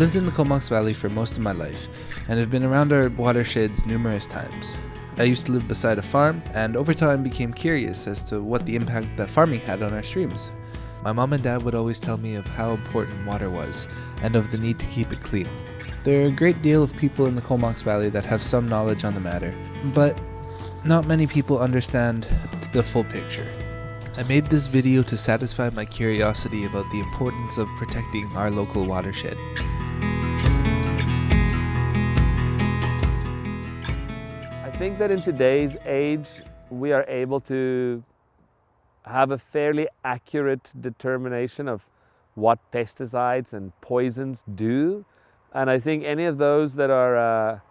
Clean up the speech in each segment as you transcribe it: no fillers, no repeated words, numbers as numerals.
lived in the Comox Valley for most of my life, and have been around our watersheds numerous times. I used to live beside a farm, and over time became curious as to what the impact that farming had on our streams. My mom and dad would always tell me of how important water was, and of the need to keep it clean. There are a great deal of people in the Comox Valley that have some knowledge on the matter, but not many people understand the full picture. I made this video to satisfy my curiosity about the importance of protecting our local watershed. I think that in today's age, we are able to have a fairly accurate determination of what pesticides and poisons do. And I think any of those that are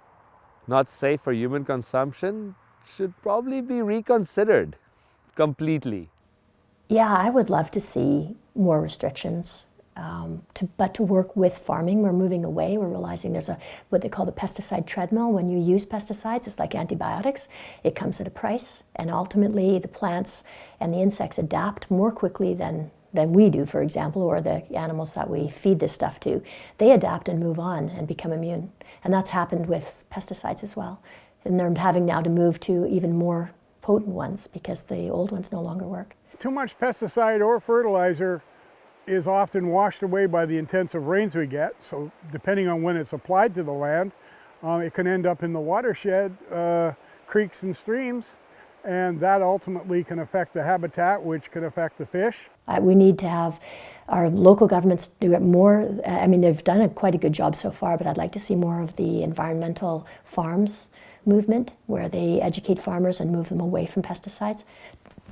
not safe for human consumption should probably be reconsidered completely. Yeah, I would love to see more restrictions, but to work with farming. We're moving away. We're realizing there's what they call the pesticide treadmill. When you use pesticides, it's like antibiotics. It comes at a price, and ultimately the plants and the insects adapt more quickly than we do, for example, or the animals that we feed this stuff to. They adapt and move on and become immune. And that's happened with pesticides as well. And they're having now to move to even more potent ones because the old ones no longer work. Too much pesticide or fertilizer is often washed away by the intensive rains we get. So depending on when it's applied to the land, it can end up in the watershed, creeks and streams, and that ultimately can affect the habitat, which can affect the fish. We need to have our local governments do it more. I mean, they've done quite a good job so far, but I'd like to see more of the environmental farms movement where they educate farmers and move them away from pesticides.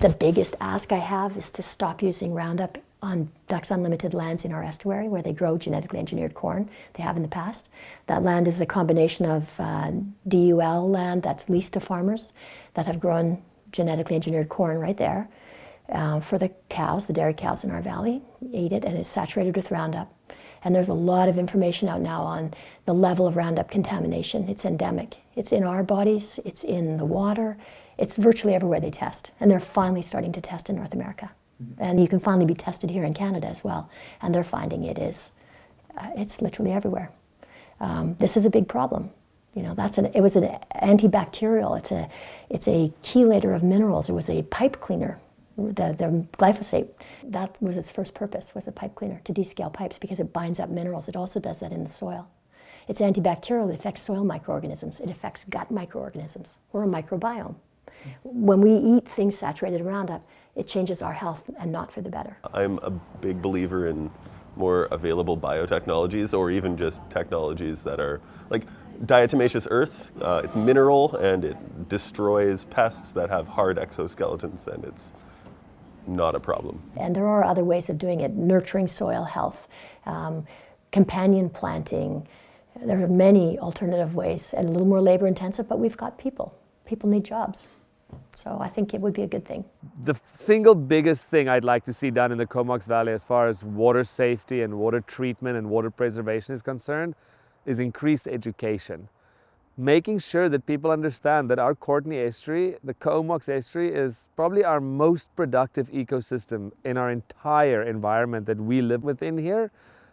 The biggest ask I have is to stop using Roundup on Ducks Unlimited lands in our estuary where they grow genetically engineered corn. They have in the past. That land is a combination of DUL land that's leased to farmers that have grown genetically engineered corn right there for the cows, the dairy cows in our valley, ate it, and it's saturated with Roundup. And there's a lot of information out now on the level of Roundup contamination. It's endemic. It's in our bodies, it's in the water, it's virtually everywhere they test. And they're finally starting to test in North America. And you can finally be tested here in Canada as well. And they're finding it's literally everywhere. This is a big problem. You know, it was an antibacterial, it's a chelator of minerals. It was a pipe cleaner. The glyphosate, that was its first purpose, was a pipe cleaner, to descale pipes because it binds up minerals. It also does that in the soil. It's antibacterial, it affects soil microorganisms, it affects gut microorganisms. We're a microbiome. When we eat things saturated in Roundup, it changes our health and not for the better. I'm a big believer in more available biotechnologies or even just technologies that are like diatomaceous earth. It's mineral and it destroys pests that have hard exoskeletons, and it's not a problem. And there are other ways of doing it, nurturing soil health, companion planting. There are many alternative ways and a little more labor intensive, but we've got people. People need jobs. So I think it would be a good thing. The single biggest thing I'd like to see done in the Comox Valley as far as water safety and water treatment and water preservation is concerned is increased education. Making sure that people understand that our Courtenay Estuary, the Comox Estuary, is probably our most productive ecosystem in our entire environment that we live within here.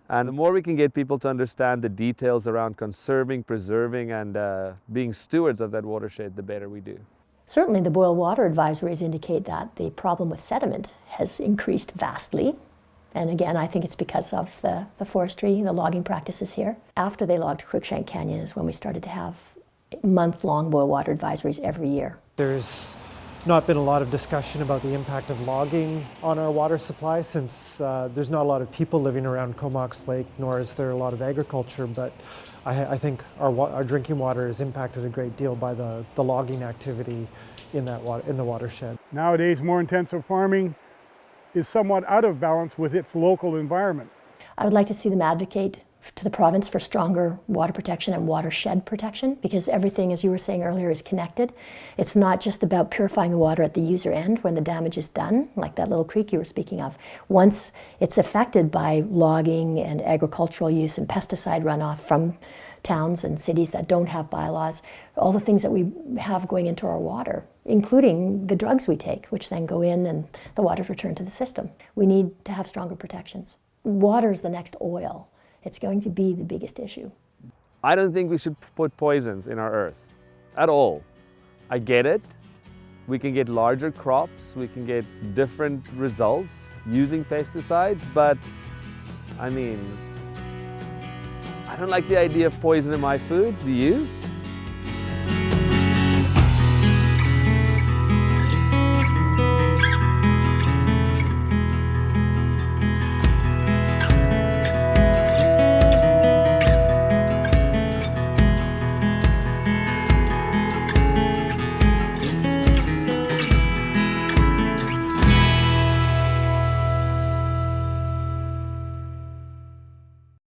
And the more we can get people to understand the details around conserving, preserving, and being stewards of that watershed, the better we do. Certainly the boil water advisories indicate that the problem with sediment has increased vastly. And again, I think it's because of the forestry, the logging practices here. After they logged Cruikshank Canyon is when we started to have month-long boil water advisories every year. There's not been a lot of discussion about the impact of logging on our water supply since there's not a lot of people living around Comox Lake, nor is there a lot of agriculture, but I think our drinking water is impacted a great deal by the logging activity in the watershed. Nowadays, more intensive farming is somewhat out of balance with its local environment. I would like to see them advocate to the province for stronger water protection and watershed protection, because everything, as you were saying earlier, is connected. It's not just about purifying the water at the user end when the damage is done, like that little creek you were speaking of. Once it's affected by logging and agricultural use and pesticide runoff from towns and cities that don't have bylaws, all the things that we have going into our water, including the drugs we take, which then go in and the water's returned to the system. We need to have stronger protections. Water is the next oil. it's going to be the biggest issue. I don't think we should put poisons in our earth at all. I get it. We can get larger crops, we can get different results using pesticides, but I mean, I don't like the idea of poison in my food. Do you?